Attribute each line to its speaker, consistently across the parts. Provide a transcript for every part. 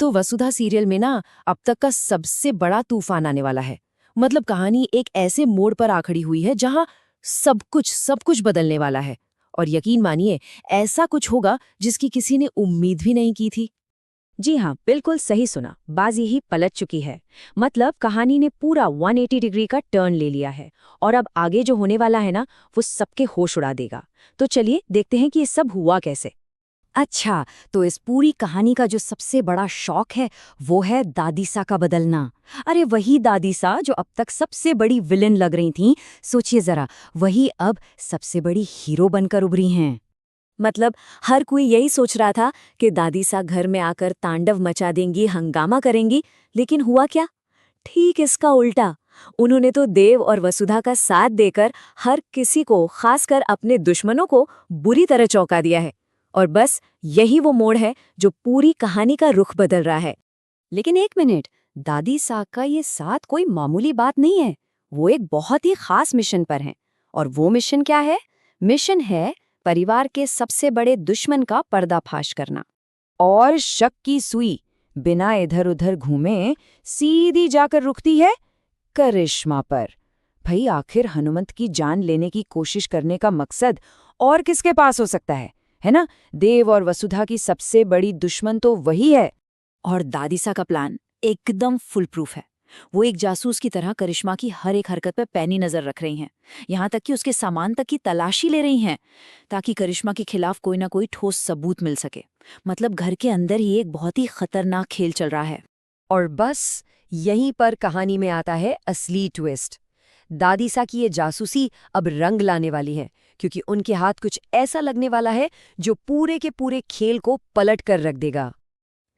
Speaker 1: तो वसुधा सीरियल में ना अब तक का सबसे बड़ा तूफान आने वाला है। मतलब कहानी एक ऐसे मोड़ पर आ खड़ी हुई है जहां सब कुछ बदलने वाला है। और यकीन मानिए, ऐसा कुछ होगा जिसकी किसी ने उम्मीद भी नहीं की थी।
Speaker 2: जी हाँ, बिल्कुल सही सुना। बाजी ही पलट चुकी है। मतलब कहानी ने पूरा 180 डिग्री का टर्न ले लिया है और अब आगे जो होने वाला है ना, वो सबके होश उड़ा देगा। तो चलिए देखते हैं कि ये सब हुआ कैसे। अच्छा, तो इस पूरी कहानी का जो सबसे बड़ा शौक है वो है दादीसा का बदलना। अरे वही दादीसा जो अब तक सबसे बड़ी विलेन लग रही थीं, सोचिए जरा, वही अब सबसे बड़ी हीरो बनकर उभरी हैं। मतलब हर कोई यही सोच रहा था कि दादीसा घर में आकर तांडव मचा देंगी, हंगामा करेंगी, लेकिन हुआ क्या? ठीक इसका उल्टा। उन्होंने तो देव और वसुधा का साथ देकर हर किसी को, खासकर अपने दुश्मनों को, बुरी तरह चौंका दिया है। और बस यही वो मोड़ है जो पूरी कहानी का रुख बदल रहा है। लेकिन एक मिनट, दादी साग का ये साथ कोई मामूली बात नहीं है। वो एक बहुत ही खास मिशन पर हैं। और वो मिशन क्या है? मिशन है परिवार के सबसे बड़े दुश्मन का पर्दाफाश करना। और शक की सुई बिना इधर उधर घूमे सीधी जाकर रुकती है करिश्मा पर। भाई आखिर हनुमंत की जान लेने की कोशिश करने का मकसद और किसके पास हो सकता है ना? देव और वसुधा की सबसे बड़ी दुश्मन तो वही है। और दादीसा का प्लान एकदम फुल प्रूफ है। वो एक जासूस की तरह करिश्मा की हर एक हरकत पर पैनी नजर रख रही हैं। यहाँ तक कि उसके सामान तक की तलाशी ले रही हैं, ताकि करिश्मा के खिलाफ कोई ना कोई ठोस सबूत मिल सके। मतलब घर के अंदर ही एक बहुत ही खतरनाक खेल चल रहा है। और बस यहीं पर कहानी में आता है असली ट्विस्ट। दादीसा की ये जासूसी अब रंग लाने वाली है, क्योंकि उनके हाथ कुछ ऐसा लगने वाला है जो पूरे के पूरे खेल को पलट कर रख देगा।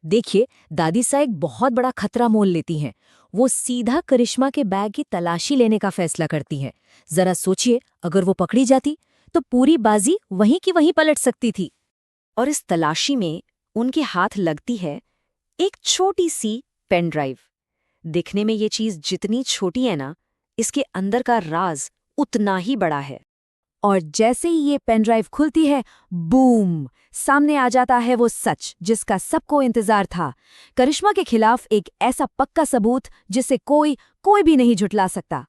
Speaker 2: देखिए, दादीसा एक बहुत बड़ा खतरा मोल लेती हैं। वो सीधा करिश्मा के बैग की तलाशी लेने का फैसला करती हैं। जरा सोचिए, अगर वो पकड़ी जाती तो पूरी बाजी वहीं की वहीं पलट सकती थी। और इस तलाशी में उनके हाथ लगती है एक छोटी सी पेन ड्राइव। दिखने में ये चीज जितनी छोटी है ना, इसके अंदर का राज उतना ही बड़ा है। और जैसे ही ये पेन ड्राइव खुलती है, बूम, सामने आ जाता है वो सच जिसका सबको इंतजार था। करिश्मा के खिलाफ एक ऐसा पक्का सबूत जिसे कोई भी नहीं झुठला सकता।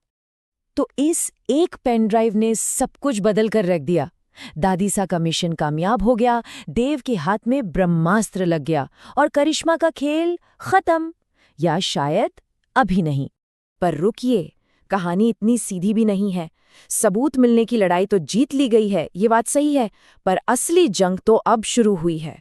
Speaker 2: तो इस एक पेन ड्राइव ने सब कुछ बदल कर रख दिया। दादीसा का मिशन कामयाब हो गया, देव के हाथ में ब्रह्मास्त्र लग गया और करिश्मा का खेल खत्म। या शायद अभी नहीं। पर रुकिए, कहानी इतनी सीधी भी नहीं है। सबूत मिलने की लड़ाई तो जीत ली गई है, ये बात सही है, पर असली जंग तो अब शुरू हुई है।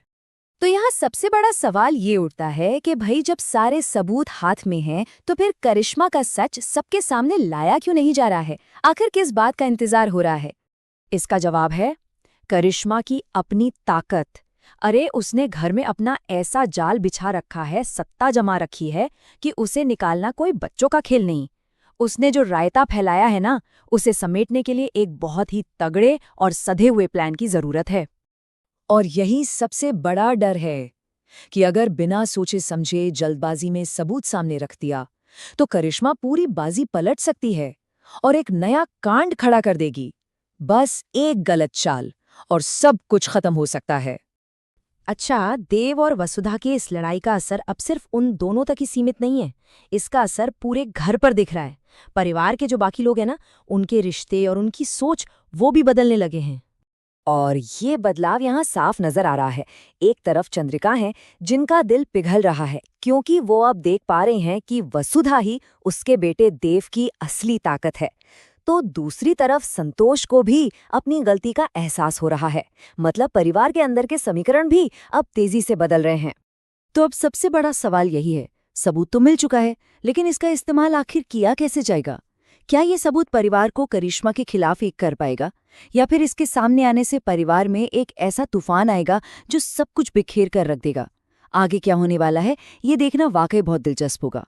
Speaker 2: तो यहाँ सबसे बड़ा सवाल ये उठता है कि भाई जब सारे सबूत हाथ में हैं, तो फिर करिश्मा का सच सबके सामने लाया क्यों नहीं जा रहा है? आखिर किस बात का इंतजार हो रहा है? इसका जवाब है करिश्मा की अपनी ताकत। अरे उसने घर में अपना ऐसा जाल बिछा रखा है, सत्ता जमा रखी है कि उसे निकालना कोई बच्चों का खेल नहीं। उसने जो रायता फैलाया है ना, उसे समेटने के लिए एक बहुत ही तगड़े और सधे हुए प्लान की जरूरत है। और यही सबसे बड़ा डर है कि अगर बिना सोचे समझे जल्दबाजी में सबूत सामने रख दिया, तो करिश्मा पूरी बाजी पलट सकती है और एक नया कांड खड़ा कर देगी। बस एक गलत चाल और सब कुछ खत्म हो सकता है। अच्छा, देव और वसुधा की इस लड़ाई का असर अब सिर्फ उन दोनों तक ही सीमित नहीं है। इसका असर पूरे घर पर दिख रहा है। परिवार के जो बाकी लोग हैं ना, उनके रिश्ते और उनकी सोच वो भी बदलने लगे हैं। और ये बदलाव यहाँ साफ नजर आ रहा है। एक तरफ चंद्रिका है जिनका दिल पिघल रहा है, क्योंकि वो अब देख पा रहे हैं कि वसुधा ही उसके बेटे देव की असली ताकत है। तो दूसरी तरफ संतोष को भी अपनी गलती का एहसास हो रहा है। मतलब परिवार के अंदर के समीकरण भी अब तेजी से बदल रहे हैं। तो अब सबसे बड़ा सवाल यही है, सबूत तो मिल चुका है, लेकिन इसका इस्तेमाल आखिर किया कैसे जाएगा? क्या ये सबूत परिवार को करिश्मा के खिलाफ एक कर पाएगा, या फिर इसके सामने आने से परिवार में एक ऐसा तूफान आएगा जो सब कुछ बिखेर कर रख देगा? आगे क्या होने वाला है, ये देखना वाकई बहुत दिलचस्प होगा।